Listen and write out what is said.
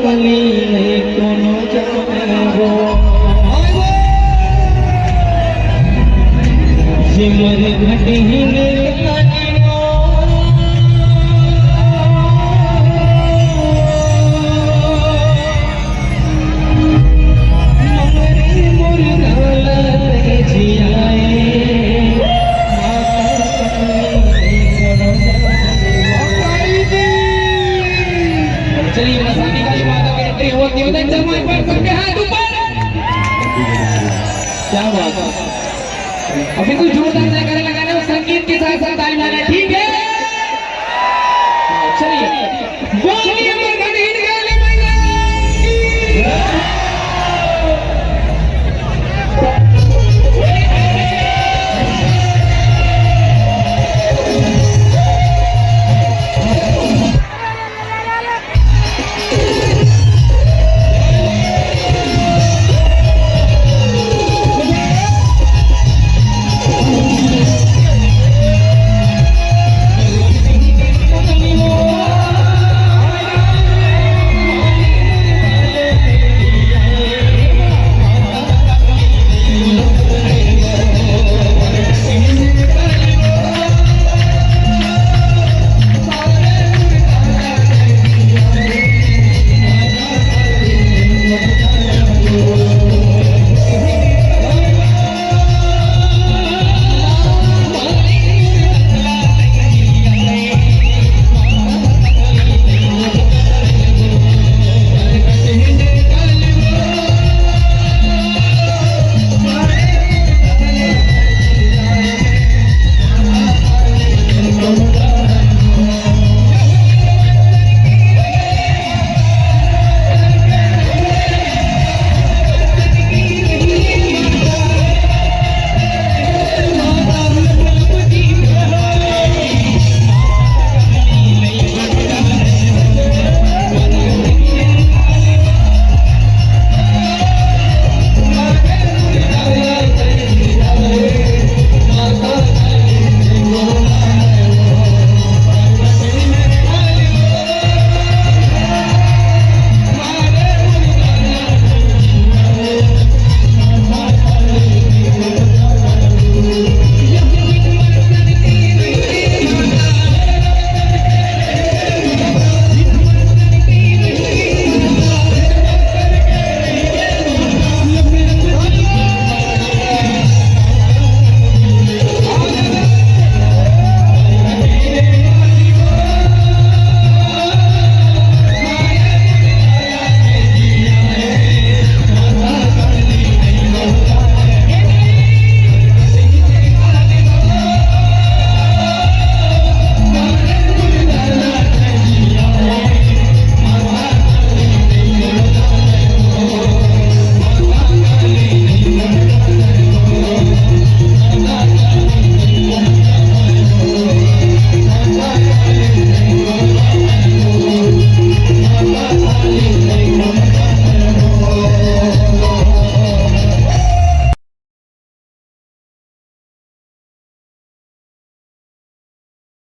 पागली नहीं कोनो जाने वो सिमर घटी मेरे कानियो ममरी मुरगाला ते जियाए चलिए रसानी काली माता की एंट्री होती है उधर जमाई पर सबके हाथ ऊपर क्या बात है अभी कुछ जोरदार जयकारे लगाने और संगीत के साथ साथ ताली बजाना ठीक है।